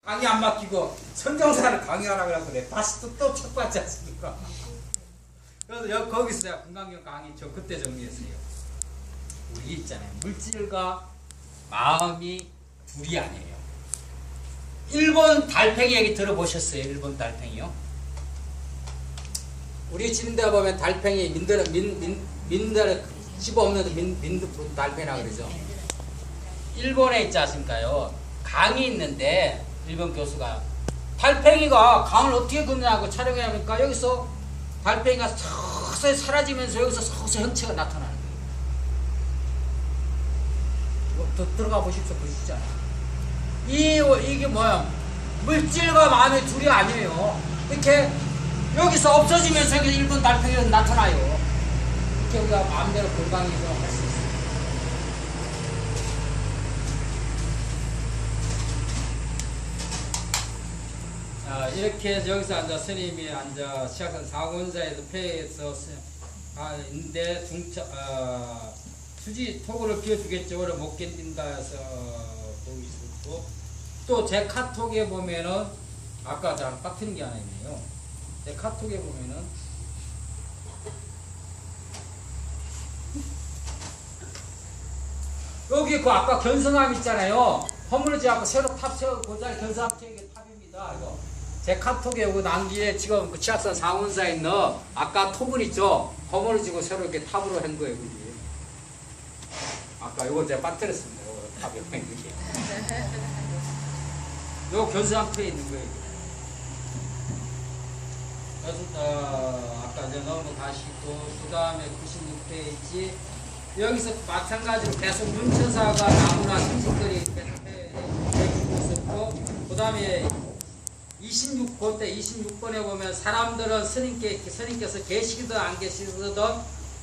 강의 안 맡기고 선정사를 강의하라고 해서 내 다시 또 척받지 않습니까? 그래서 거기서 내가 건강경 강의 저 그때 정리했어요. 우리 있잖아요. 물질과 마음이 둘이 아니에요. 일본 달팽이 얘기 들어보셨어요? 일본 달팽이요? 우리 지는데 보면 달팽이 민들을 씹어없는 민두 달팽이라고 그러죠. 일본에 있지 않습니까요? 강이 있는데 일본 교수가 달팽이가 강을 어떻게 걷느냐고 촬영해 보니까 여기서 달팽이가 서서히 사라지면서 여기서 서서히 형체가 나타나는 거예요. 들어가 보십시오. 보시잖아요. 이게 뭐야? 물질과 마음의 둘이 아니에요. 이렇게 여기서 없어지면서 여기 일본 달팽이가 나타나요. 이렇게 우리가 마음대로 건강히 할 수 있어요. 이렇게 해서 여기서 앉아 스님이 앉아 시작한 사원사에서 폐에서 있는데 수지 토구를 비워주겠죠. 오래 못 견딘다 해서 보고 있었고 또 제 카톡에 보면은 아까 잘 빡트는 게 하나 있네요. 제 카톡에 보면은 여기 그 아까 견성함 있잖아요. 허물지 않고 새로 탑 세우고 그 자리 견성함 세우는 게 탑입니다. 이거. 제 카톡에 오고 난기에 지금 그 치악산 상원사에 있는 아까 톱은 있죠? 허물지고 새로 이렇게 탑으로 한 거예요. 그게. 아까 요거 제가 빠뜨렸습니다. 요거 탑 옆에 있는 게. 요거 견성함 있는 거예요. 그래서 아까 이제 넘어가시고 그 다음에 96페이지 여기서 마찬가지로 계속 문천사가 나무나 생식거리 계속 해주고 있었고 그 다음에 26번 때 26번에 보면 사람들은 스님께서 계시든 안 계시든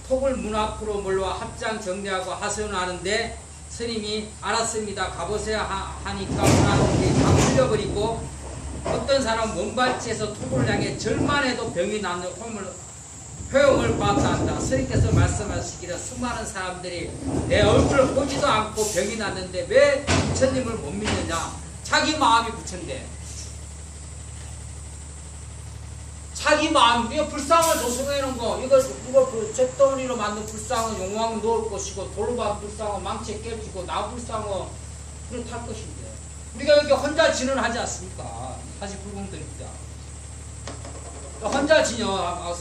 톡을 문 앞으로 몰려와 합장 정리하고 하소연하는데 스님이 알았습니다. 가보세요 하니까 문 앞에 다 풀려버리고 어떤 사람은 먼발치에서 톡을 향해 절만해도 병이 나는 효용을 받다 한다. 스님께서 말씀하시기를 수많은 사람들이 내 얼굴을 보지도 않고 병이 났는데 왜 부처님을 못 믿느냐. 자기 마음이 부처인데 자기 마음, 이거 불상을 조성해놓은 거, 이거 그 잿더미로 만든 불상은 용왕 놓을 것이고, 돌반 불상은 망치에 깨지고, 나 불상은 그렇게 탈 것인데. 우리가 이렇게 혼자 진언하지 않습니까? 사실 불공드립니다. 혼자 진여,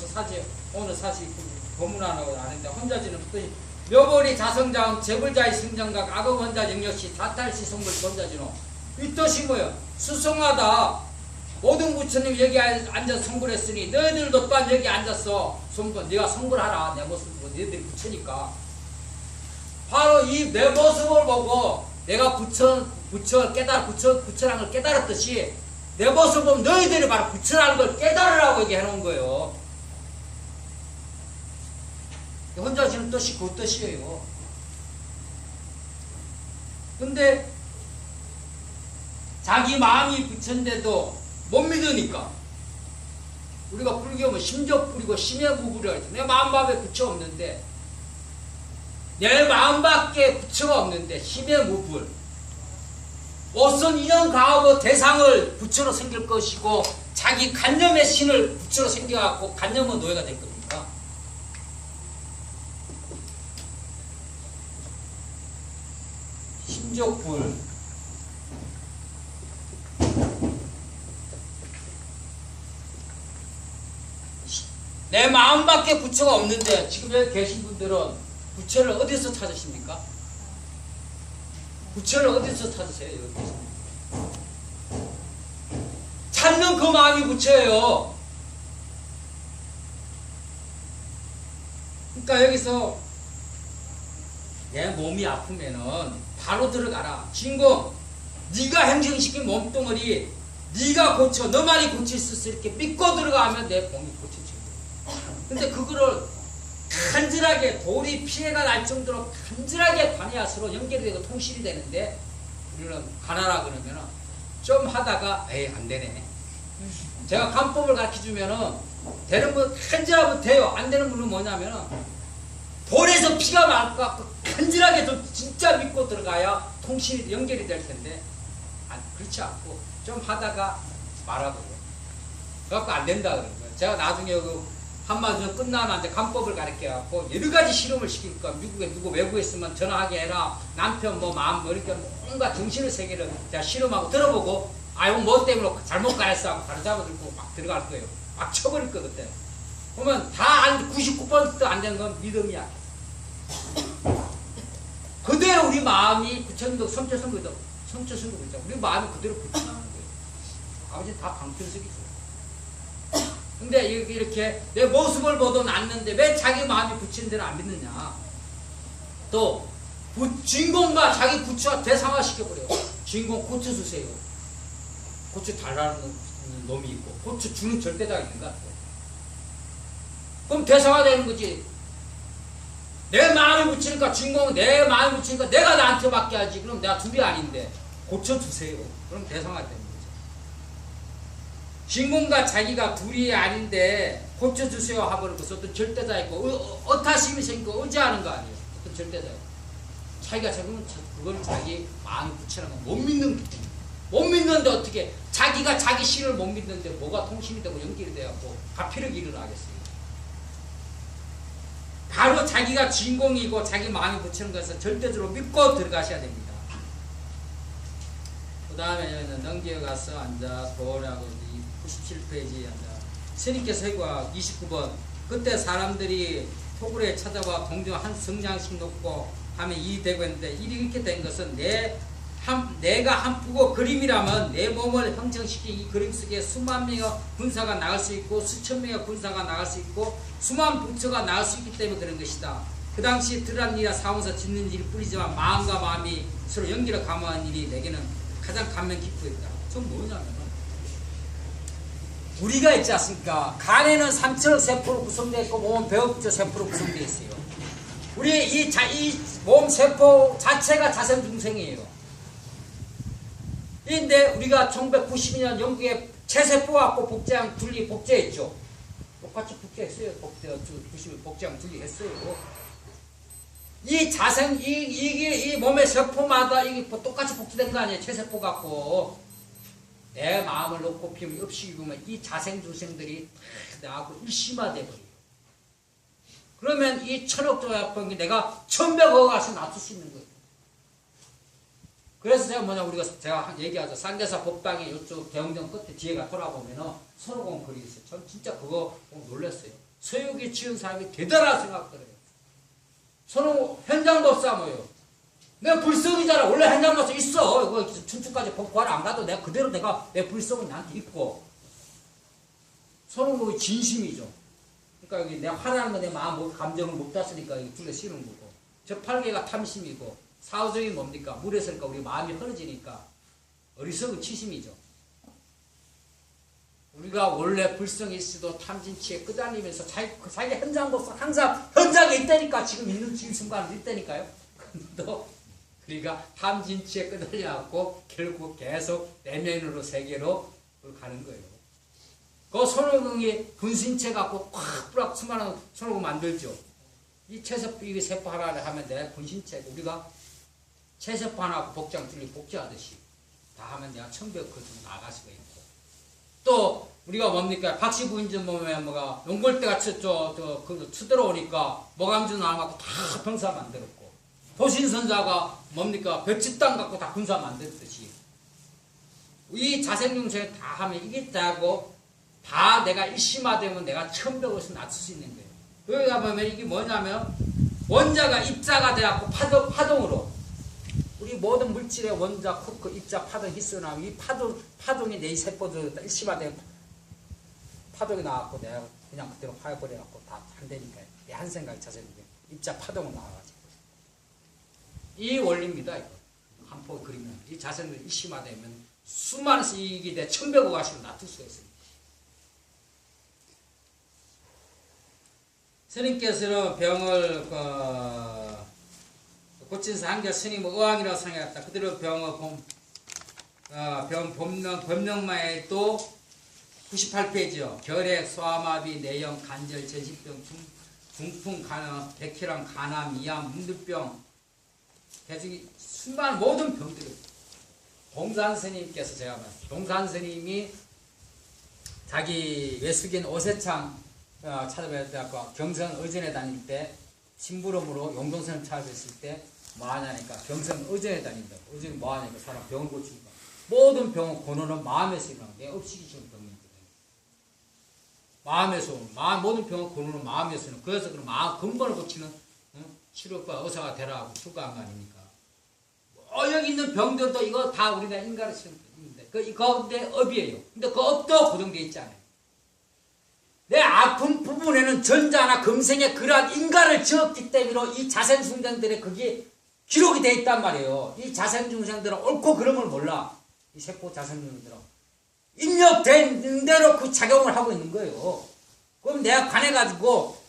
오늘 사실 법문 안 하고 아는데, 혼자 진언, 묘벌이 자성장, 재불자의 승장각, 악어 혼자 영역시, 다탈시 성불 혼자 진언. 이 뜻이 뭐예요? 수성하다. 모든 부처님 여기 앉아서 성불했으니 너희들도 또한 여기 앉았어. 성불, 네가 성불하라. 내 모습 보고 너희들이 부처니까. 바로 이 내 모습을 보고 내가 부처라는 걸 깨달았듯이 내 모습을 보면 너희들이 바로 부처라는 걸 깨달으라고 얘기 해놓은 거예요. 혼자 지는 뜻이 그 뜻이에요. 근데 자기 마음이 부처인데도 못 믿으니까 우리가 불교면 심적불이고 심해무불이라고 했죠. 내 마음밖에 부처 없는데 내 마음밖에 부처가 없는데 심해무불 무슨 인연 가하고 대상을 부처로 생길 것이고 자기 간념의 신을 부처로 생겨갖고 간념의 노예가 될 겁니까? 심적불 내 마음밖에 부처가 없는데 지금 여기 계신 분들은 부처를 어디서 찾으십니까? 부처를 어디서 찾으세요? 여기. 찾는 그 마음이 부처예요. 그러니까 여기서 내 몸이 아프면은 바로 들어가라. 주인공 네가 행정시킨 몸뚱어리 네가 고쳐 너만이 고칠 수 있어 이렇게 믿고 들어가면 내 몸이 고쳐져. 근데 그거를 간절하게 돌이 피해가 날 정도로 간절하게 관해야 서로 연결이 되고 통실이 되는데 우리는 관하라 그러면은 좀 하다가 에이 안 되네. 제가 간법을 가르쳐주면은 되는 분 간절하면 돼요. 안 되는 분은 뭐냐면은 돌에서 피가 날 것 같고 간절하게 좀 진짜 믿고 들어가야 통실이 연결이 될 텐데 그렇지 않고 좀 하다가 말아버려요. 그래갖고 안 된다 그런 거예요. 제가 나중에 그 한마디로 끝나는데 간법을 가르쳐갖고 여러 가지 실험을 시키니까 미국에 누구 외국에 있으면 전화하게 해라. 남편 뭐 마음 뭐 이렇게 뭔가 정신의 세계를 제가 실험하고 들어보고 아이고 뭐 때문에 잘못 가했어 하고 바로 잡아들고 막 들어갈 거예요. 막 쳐버릴 거 그때. 보면 다 99% 안 되는 건 믿음이야. 그대로 우리 마음이 부처님도 성철성도도 성철성도도 있잖아. 우리 마음이 그대로 부처나는 거예요. 아버지 다 방편석이죠. 근데 이렇게 내 모습을 보도 낫는데 왜 자기 마음이 부처인 대로 안 믿느냐. 또 주인공과 자기 부처와 대상화시켜버려요. 주인공 고쳐주세요. 고쳐 달라는 놈이 있고 고쳐 주는 절대자가 있는 것 같아요. 그럼 대상화되는 거지. 내 마음에 붙이니까 주인공은 내 마음에 붙이니까 내가 나한테 맡겨야지. 그럼 내가 둘이 아닌데 고쳐주세요. 그럼 대상화되는 거죠. 주인공과 자기가 둘이 아닌데 고쳐주세요 하버리고서 어떤 절대자 있고 어타심이 생기고 의지하는 거 아니에요. 어떤 절대자 있고 자기가 적으면 그걸 자기 마음에 붙이는 건 못 믿는 거죠. 못 믿는데 어떻게 자기가 자기 신을 못 믿는데 뭐가 통신이 되고 연결이 돼갖고 가피력 일어나겠어요. 바로 자기가 주인공이고 자기 마음에 붙이는 것을 절대적으로 믿고 들어가셔야 됩니다. 그 다음에는 넘겨가서 앉아 도라고 97페이지 앉아 스님께서 해과 29번 그때 사람들이 토굴에 찾아와 동정 한 성냥씩 놓고 하면 이 되고 했는데 이렇게 된 것은 내가 한 푸고 그림이라면 내 몸을 형성시킨 이 그림 속에 수만 명의 군사가 나갈 수 있고 수천 명의 군사가 나갈 수 있고 수만 부처가 나갈 수 있기 때문에 그런 것이다. 그 당시 드러난 일이라 사원서 짓는 일이 뿐이지만 마음과 마음이 서로 연기를 감화한 일이 내게는 가장 감명 깊었다. 전 뭐냐면 우리가 있지 않습니까? 간에는 3천억 세포로 구성되어 있고 몸은 100억 세포로 구성되어 있어요. 우리 이 몸 세포 자체가 자생중생이에요. 근데 우리가 1992년 영국에 체세포 갖고 복제랑 분리 복제했죠. 똑같이 복제했어요. 복제랑 분리했어요. 이 자생 이 몸의 세포마다 이게 똑같이 복제된 거 아니에요. 체세포 갖고 내 마음을 놓고 피우면 읍식이면 이 자생중생들이 다 나하고 일심화돼 버려요. 그러면 이 천억 조약병이 내가 1100억 가서 놔둘 수 있는 거예요. 그래서 제가 얘기하죠. 상계사 법당의 이쪽 대웅전 끝에 뒤에가 돌아보면은 손오공 글이 있어요. 전 진짜 그거 보고 놀랐어요. 서유기 지은 사람이 대단하다 생각해요. 손오공 현장법사 뭐예요? 내가 불성이잖아. 원래 현장법사 있어. 이거 춘추까지 복구하러 안 가도 내가 그대로 내 불성은 나한테 있고. 손오공이 진심이죠. 그러니까 여기 내가 화나는 거 내 마음, 감정을 못 땄으니까 이거 둘레 씌우는 거고. 저 팔개가 탐심이고. 사후적이 뭡니까? 물에 서니까 우리 마음이 흐려지니까 어리석은 치심이죠. 우리가 원래 불성이 있어도 탐진치에 끄달리면서 자기 현장법사 항상 현장에 있다니까 지금 있는 순간에 있다니까요. 또 우리가 탐진치에 끄달려갖고 결국 계속 내면으로 세계로 가는 거예요. 그 손오공이 분신체 갖고 꽉 뿌락 수많은 손오공 만들죠. 이 세포 하나를 하면 내 분신체 우리가 체세포 하나 복장 둘리 복제하듯이 다 하면 내가 1100억 좀 나갈 수가 있고 또 우리가 뭡니까 박씨부인전 보면 뭐가 용골대가 쳐들어오니까 모감주 나와갖고 다 병사 만들었고 도신선자가 뭡니까 벽지 땅 갖고 다 군사 만들었듯이 이 자생중생 다 하면 이게 다고 다 내가 일심화되면 내가 1100억을 낮출 수 있는 거예요. 여기가 보면 이게 뭐냐면 원자가 입자가 돼갖고 파동으로 우리 모든 물질의 원자, 코크, 입자, 파동, 히스나면 이 파동이 내 세포들 일심화된 파동이 나왔고 내가 그냥 그대로 화해버려갖고 다 한다니까요. 내 한 생각이 자세히 입자 파동은 나와가지고 이 원리입니다. 이거 한 포 그리면 이 자세는 일심화되면 수많은 이익이 내 1100억 가시로 놔둘 수가 있습니다. 스님께서는 병을 고친사 한결 스님 의왕이라고 생각했다. 그대로 병 법령마에 또 98페이지요. 결핵, 소아마비, 내염, 간절, 전신병, 중풍, 백혈암, 간암, 이암, 문득병, 대중이 수많은 모든 병들이 동산 스님께서 제가 말씀, 동산 스님이 자기 외숙인 오세창 찾아뵈서 경성 의전에 다닐 때 심부름으로 용동선을 찾아뵀을 때 뭐하냐니까 경성 의전에 다닌다고. 의전이 뭐하냐니까 사람 병을 고치니까 모든 병은 고노는 마음에서 일어나는 게 업식이 지금 병입니다. 마음에서 모든 병은 고노는 마음에서 일어나는. 그래서 그 마음 근본을 고치는 치료과 의사가 되라고 추구한 거 아닙니까? 여기 있는 병들도 이거 다 우리가 인간을 치는 병인데 그 가운데 업이에요. 근데 그 업도 고정되어 있지 않아요. 내 아픈 부분에는 전자나 금생의 그러한 인간을 지었기 때문에 이 자생중생들의 그게 기록이 되어 있단 말이에요. 이 자생중생들은 옳고 그름을 몰라. 이 세포 자생중생들은 입력된 대로 그 작용을 하고 있는 거예요. 그럼 내가 관해가지고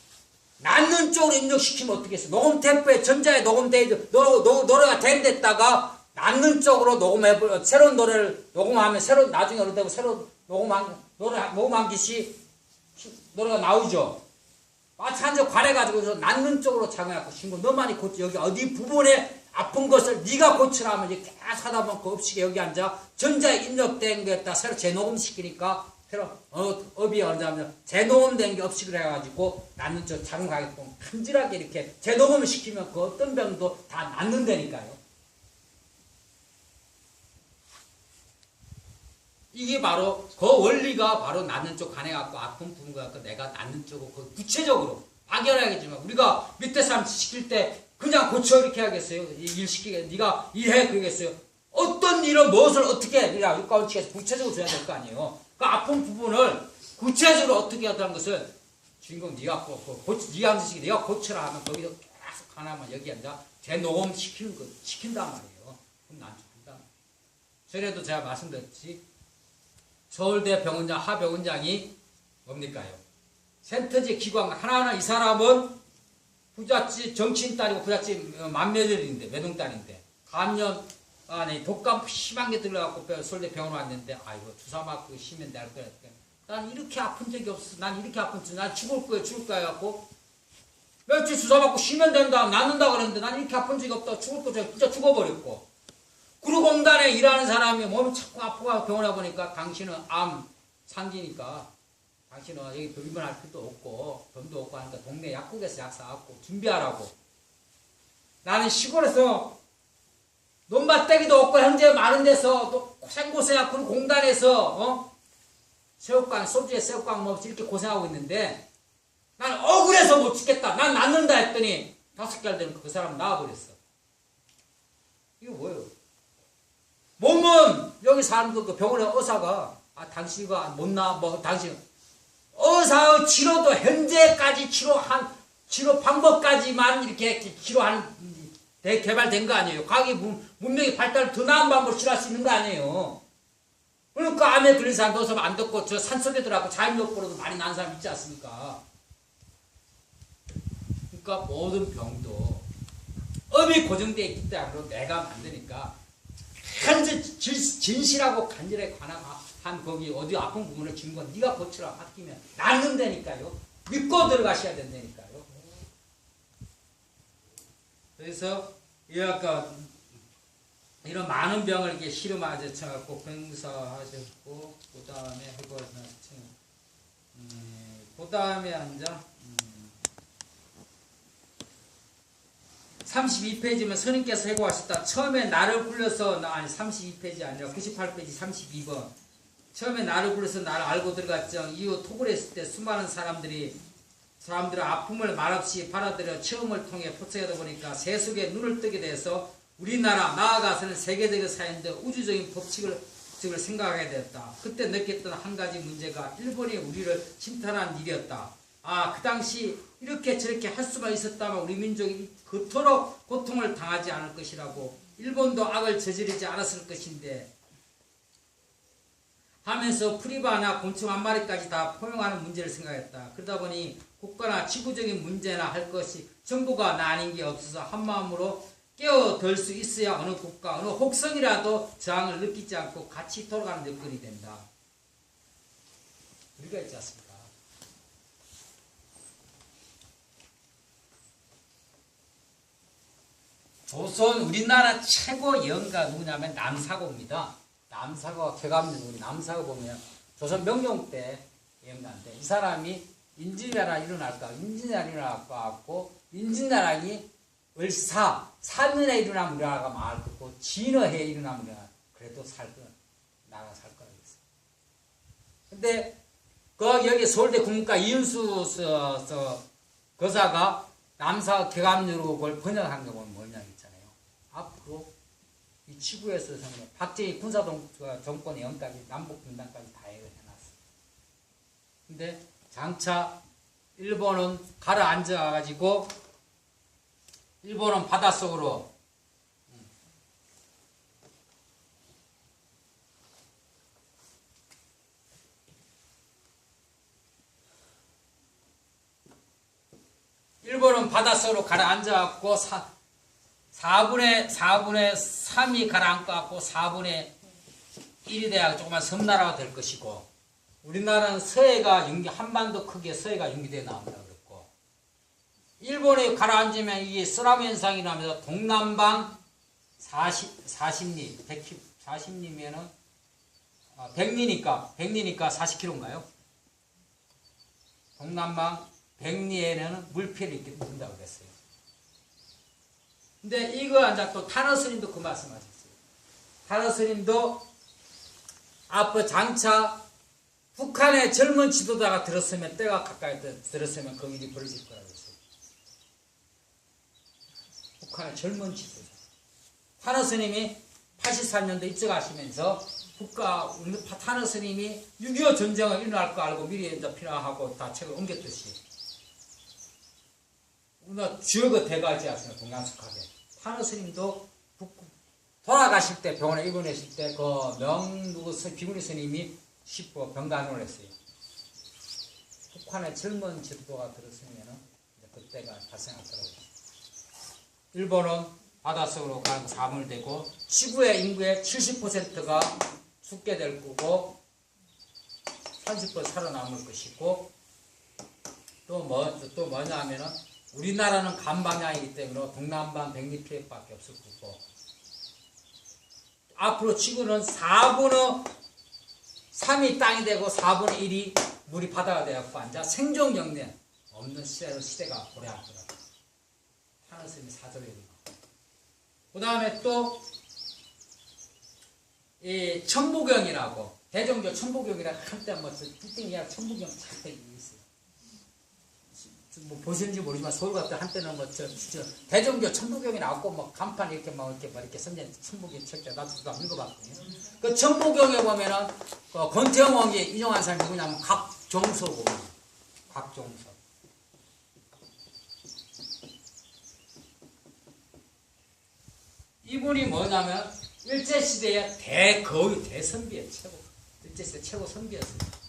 낫는 쪽으로 입력시키면 어떻게 했어? 녹음 템포에 전자에 녹음돼 노래가 된 데다가 낫는 쪽으로 녹음해버려. 새로운 노래를 녹음하면 새로 나중에 어느 때고 새로 녹음한 것이 노래가 나오죠. 마찬가지로 관해가지고 낫는 쪽으로 작용해갖고 신고 너만이 고치. 여기 어디 부분에 아픈 것을 네가 고치라 하면 이제 계속 하다 보면 그 업식에 여기 앉아 전자에 입력된 거에다 새로 재녹음시키니까 새로 업이 언제하면 재녹음된 게 업식을 해가지고 낫는 쪽 작용하게끔 간질하게 이렇게 재녹음을 시키면 그 어떤 병도 다 낫는다니까요. 이게 바로 그 원리가 바로 낫는 쪽 관해갖고 아픈 부분 갖고 내가 낫는 쪽으로 그 구체적으로 막연하겠지만 우리가 밑에 사람 시킬 때 그냥 고쳐 이렇게 하겠어요? 일 시키게 네가 일해 그러겠어요? 어떤 일은 무엇을 어떻게 해? 네가 육가원칙에서 구체적으로 줘야 될 거 아니에요. 그 아픈 부분을 구체적으로 어떻게 하다는 것을 주인공 네가 네가 하는 시기 네가 고쳐라 하면 거기서 계속 하나만 여기 앉아 재녹음 시키는 거 시킨단 말이에요. 그럼 난 한다. 전에도 제가 말씀드렸지. 서울대 병원장 하병원장이 뭡니까요? 센터지 기관 하나하나 이 사람은 부잣집 정치인 딸이고 부잣집 맏며느리인데 외동딸인데 감염 안에 독감 심한 게 들려갖고 서울대 병원 왔는데 아이고 주사 맞고 심면 날 거야. 난 이렇게 아픈 적이 없어. 난 이렇게 아픈 적 난 죽을 거야 해갖고 며칠 주사 맞고 쉬면 된다 낫는다 그랬는데 난 이렇게 아픈 적이 없다. 죽을 거야. 진짜 죽어버렸고. 구로공단에 일하는 사람이 몸이 자꾸 아프고 병원에 보니까 당신은 암 상기니까 당신은 여기 입원할 필요도 없고 돈도 없고 하니까 동네 약국에서 약 사갖고 준비하라고. 나는 시골에서 논밭대기도 없고 현재 많은 데서 생고생하고 공단에서 새우깡 소주에 새우깡 먹지 이렇게 고생하고 있는데 나는 억울해서 못 죽겠다. 난 낫는다 했더니 5개월 되면 그 사람 나와버렸어. 이거 뭐예요? 몸은 여기 사람들 그 병원에 의사가 당신이가 못 나 뭐 당신 의사의 치료도 현재까지 치료 방법까지만 이렇게 치료하는 개발된 거 아니에요. 과학이 문명이 발달 더 나은 방법으로 치료할 수 있는 거 아니에요. 그러니까 암에 걸린 사람도 어서 안 듣고 저 산속에 들어가고 자연욕보로도 많이 난 사람 있지 않습니까? 그러니까 모든 병도 업이 고정되어 있기 때문에 내가 만드니까 진실하고 간절하게 관한 거기 어디 아픈 부분을 준 건 네가 고치라 맡기면 낫는다니까요. 믿고 들어가셔야 된다니까요. 그래서 아까 이런 많은 병을 이렇게 실험하셔갖고 병사하셨고 그 다음에 그 다음에 앉아 32페이지면 스님께서 해고하셨다. 처음에 나를 불러서 아니 32페이지 아니라 98페이지 32번. 처음에 나를 불러서 나를 알고 들어갔죠. 이후 톡을 했을 때 수많은 사람들의 아픔을 말없이 받아들여 체험을 통해 포착하다 보니까 세속에 눈을 뜨게 돼서 우리나라 나아가서는 세계적인 사회인데 우주적인 법칙을 생각하게 되었다. 그때 느꼈던 한 가지 문제가 일본이 우리를 침탈한 일이었다. 그 당시 이렇게 저렇게 할 수만 있었다면 우리 민족이 그토록 고통을 당하지 않을 것이라고 일본도 악을 저지르지 않았을 것인데 하면서 프리바나 곤충 한 마리까지 다 포용하는 문제를 생각했다. 그러다 보니 국가나 지구적인 문제나 할 것이 정부가 나 아닌 게 없어서 한마음으로 깨어들 수 있어야 어느 국가, 어느 혹성이라도 저항을 느끼지 않고 같이 돌아가는 여건이 된다. 우리가 있지 않습니까? 조선 우리나라 최고 예언가 누구냐면 남사고입니다. 남사고가 쾌감령 우리 남사고 보면 조선 명종 때 예언가인데 이 사람이 임진왜란 일어날 것 같고 임진왜란이 을사 3년에 일어나면 우리나라가 망할 거고 진어해에 일어나면 우리나라 그래도 나라가 살 거라고 했어요. 근데 여기 서울대 국문과 이윤수 거사가 남사 쾌감령으로 그걸 번역한 거 보면 뭐냐 있잖아요. 앞으로 이 지구에서 박정희 군사정권의 영까지 남북분단까지 다 해놨어요. 근데 장차 일본은 가라앉아가지고 일본은 바닷속으로 가라앉아갖고 4분의 3이 가라앉아갖고 4분의 1이 돼야 조그만 섬나라가 될 것이고 우리나라는 서해가 한반도 크기의 서해가 연기되어 나온다 그랬고 일본에 가라앉으면 이게 쓰라미 현상이 나면서 동남방 40리 40리면은 100리니까 40km인가요? 동남방 100리에는 물피해를 있게 된다고 그랬어요. 근데 이거 이제 또 타너 스님도 그 말씀하셨어요. 타너 스님도 앞으로 장차 북한의 젊은 지도자가 들었으면 때가 가까이 들었으면 그 일이 벌어질 거라고 했어요. 북한의 젊은 지도자. 타너 스님이 83년도 입적하시면서 타너 스님이 6.25 전쟁을 일어날 거 알고 미리 이제 필요하고 다 책을 옮겼듯이 우리가 주역의 대가지 않습니까? 동양숙하게. 타너 스님도 돌아가실 때 병원에 입원했을 때 비구니 스님이 병간호를 했어요. 북한의 젊은 지도가 들었으면 그때가 발생하더라고요. 일본은 바닷속으로 가는 사문을 대고 지구의 인구의 70%가 죽게 될 거고 30% 살아남을 것이고 또 뭐냐 하면은 우리나라는 간방향이기 때문에 동남방 100리 피해밖에 없을 거고 앞으로 지구는 4분의 3이 땅이 되고 4분의 1이 물이 바다가 되었고 앉아 생존 경련 없는 시대가 오래 하더라고요. 타너 스님이 사절에 있는 거. 그 다음에 또 이 천부경이라고 대종교 천부경이라고 한때 빌딩이야 천부경 잘 있어요. 뭐 보시는지 모르지만 서울 같은 한때는 대종교 천부경이 나왔고 간판 이렇게 선전 천부경 책자 나도 한번 읽어봤거든요. 그 천부경에 보면은 권태영왕이 인용한 사람이 누구냐면 각종석이에요. 각종석. 이분이 뭐냐면 일제시대의 거의 대선비의 최고. 일제시대 최고 선비였어요.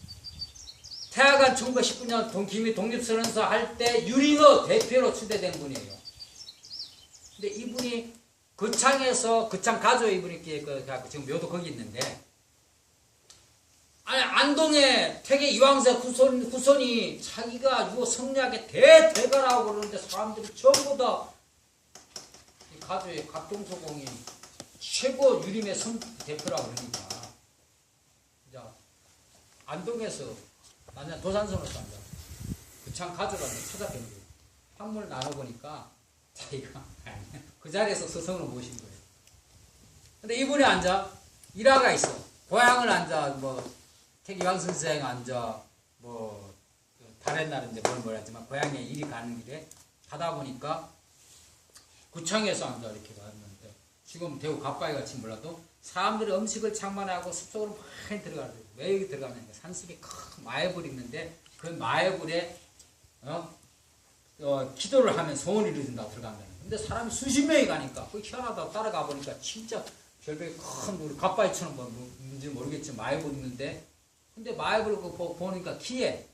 태화관 1919년 김이 독립선언서 할 때 유린어 대표로 추대된 분이에요. 근데 이분이 거창에서 거창 가조 이분이 지금 묘도 거기 있는데 안동에 퇴계 이황세 후손이 자기가 유호 성리학의 대대가라고 그러는데 사람들이 전부 다 이 가조의 각종소공이 최고 유림의 대표라고 그러니까 안동에서 나는 도산성을 싼다. 그참 가져가서 찾아뵙는 한물 나눠보니까 자기가 그 자리에서 스승을 모신 거예요. 근데 이분이 앉아 일화가 있어. 고향을 앉아 태기왕 선생 앉아 다른 날인데 뭘 하지만 고향에 일이 가는 길에 가다 보니까 구청에서 앉아 이렇게 갔는데 지금 대구 가빠이 같이 몰라도 사람들이 음식을 장만하고 숲속으로 많이 들어가요. 왜 여기 들어가냐면 산속에 큰 마애불이 있는데 그 마애불에 기도를 하면 소원이 이루어진다고 들어간다는 거예요. 근데 사람이 수십 명이 가니까 그 희한하다고 따라가 보니까 진짜 별벽에 큰 우리 가빠이처럼 뭔지 모르겠지만 마애불이 있는데 근데 마애불을 보니까 키에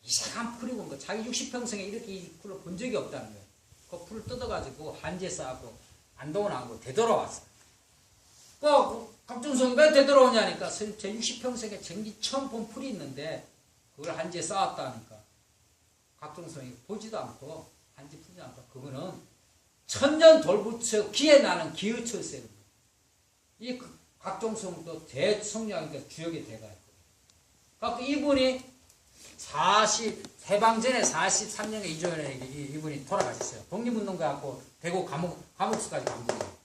이상한 풀이 본 거. 자기 60평생에 이렇게 이 풀을 본 적이 없다는 거예요. 그 풀을 뜯어가지고 한지에 쌓고 안동을 안고 되돌아왔어요. 각종성 왜 되돌아오냐니까 제 60평생에 전기 처음 본 풀이 있는데 그걸 한지에 쌓았다니까 각종성이 보지도 않고 한지 풀지 않고 그거는 천년 돌부처 기에 나는 기의철생. 이 각종성도 대성령이니까 주역이 돼가 있거든요. 그러니까 이분이 해방 전에 43년에 이전에 이분이 돌아가셨어요. 독립운동가 갖고 대구 감옥수까지 간 거예요.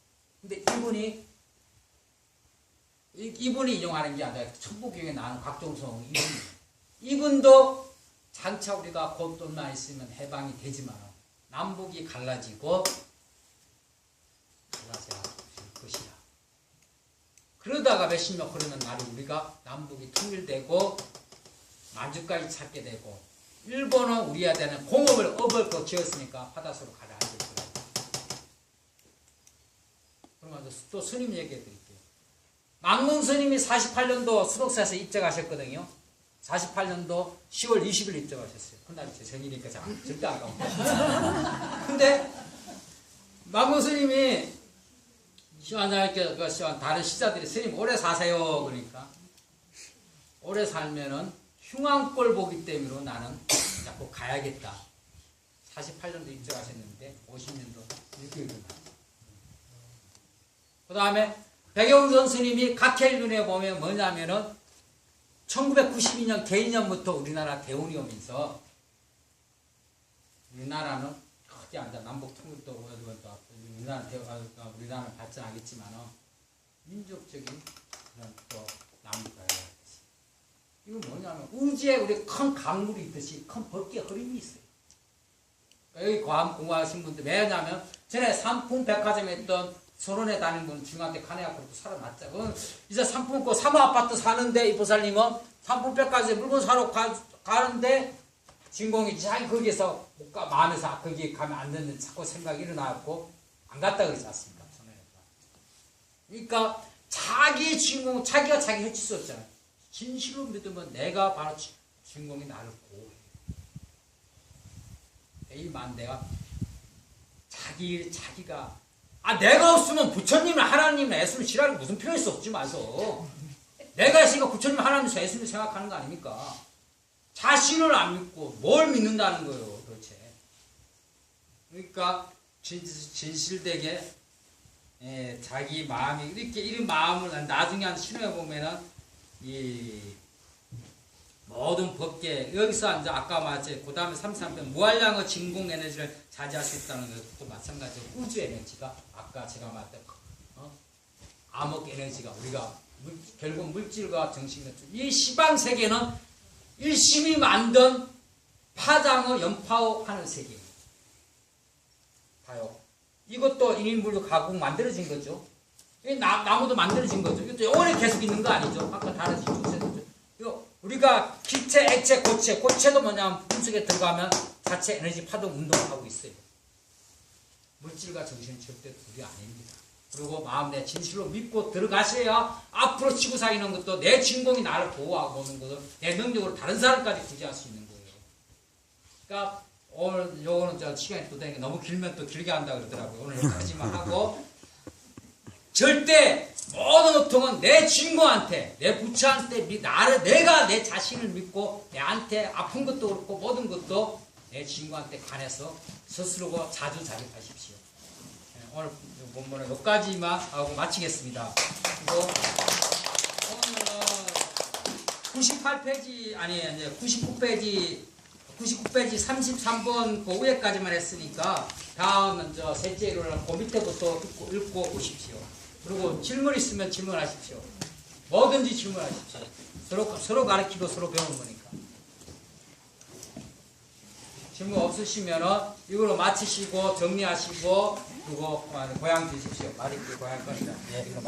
근데 이분이 인용하는 게 아니라 천부경에 나오는 각종성 이분도 장차 우리가 곧 돈만 있으면 해방이 되지만 남북이 갈라져야 될 것이다. 그러다가 몇십 년 흐르는 날에 우리가 남북이 통일되고 만주까지 찾게 되고 일본은 우리한테는 업을 지었으니까 바닷속으로 가라 될 거예요. 그러면 또 스님 얘기해 드릴게요. 망문 스님이 48년도 수록사에서 입적하셨거든요. 48년도 10월 20일 입적하셨어요. 그날이 제 생일이니까 절대 안 까먹어요. 근데 망문 스님이 다른 시자들이 스님 오래 사세요 그러니까 오래 살면은 흉왕꼴 보기 때문에 나는 자꾸 가야겠다. 48년도 입적하셨는데 50년도 이렇게 일어나. 그 다음에 백영선 스님이 각헬륜에 보면 뭐냐면은 1992년 개인년부터 우리나라 대운이 오면서 우리나라는 크게 앉아 남북 통일도 우리나라는 발전하겠지만 민족적인 그런 또 남북과의 이건 뭐냐면 우주에 우리 큰 강물이 있듯이 큰 법기의 흐름이 있어요. 여기 공부하신 분들 왜냐면 전에 삼풍백화점에 있던 서론에 다니는 분 중학교 간해학교도 살아났죠. 이제 삼풍 그 사무아파트 사는데 이 보살님은 삼풍백화점에 물건 사러 가는데 진공이 자기 거기에서 못 가 마음에서 거기 가면 안 되는 자꾸 생각이 일어나고 안 갔다 그러지 않습니까? 그러니까 자기 주인공 자기가 자기 해칠 수 없잖아요. 진실로 믿으면 내가 바로 주인공이 나를 보호해. 이만 내가 자기가 내가 없으면 부처님 하나님 예수님 지랄이 무슨 필요 있어 없지 마서 내가 있으니까 부처님 하나님 예수님 생각하는 거 아닙니까? 자신을 안 믿고 뭘 믿는다는 거예요 도대체. 그러니까 진실되게 자기 마음이 이렇게 이런 마음을 나중에 한 신호에 보면은 이 모든 법계 여기서 이제 아까 말했지 그 다음에 33편 무한량의 진공 에너지를 차지할 수 있다는 것도 마찬가지로 우주 에너지가 아까 제가 말했던 암흑 에너지가 우리가 결국 물질과 정신과 이 시방 세계는 일심이 만든 파장의 연파하는 세계. 봐요. 이것도 인인불교 가공 만들어진 거죠. 나무도 만들어진 거죠. 이것도 오래 계속 있는 거 아니죠. 아까 다르지. 우리가 기체, 액체, 고체도 뭐냐면 분석에 들어가면 자체 에너지 파동 운동을 하고 있어요. 물질과 정신은 절대 둘이 아닙니다. 그리고 마음 내 진실로 믿고 들어가셔야 앞으로 지구상에 있는 것도 내 주인공이 나를 보호하고 오는 것을 내 능력으로 다른 사람까지 구제할 수 있는 거예요. 그러니까 오늘 요거는 저 시간이 또 되니까 너무 길면 또 길게 한다 그러더라고요. 오늘 여기까지만 하고 절대 모든 고통은 내 주인공한테 내 부처한테 내가 내 자신을 믿고 내한테 아픈 것도 그렇고 모든 것도 내 주인공한테 관해서 스스로가 자주 자격하십시오. 오늘 본문은 여기까지만 하고 마치겠습니다. 그리고 오늘은 98페이지 아니 이제 99페이지 33번 그 위에까지만 했으니까 다음은 저 셋째 일요일 그 밑에부터 읽고 오십시오. 그리고 질문 있으면 질문하십시오. 뭐든지 질문하십시오. 서로 가르치고 서로 배우는 거니까. 질문 없으시면은 이걸로 마치시고 정리하시고 그리고 고향 드십시오. 말이 고향 겁니다. 네, 이거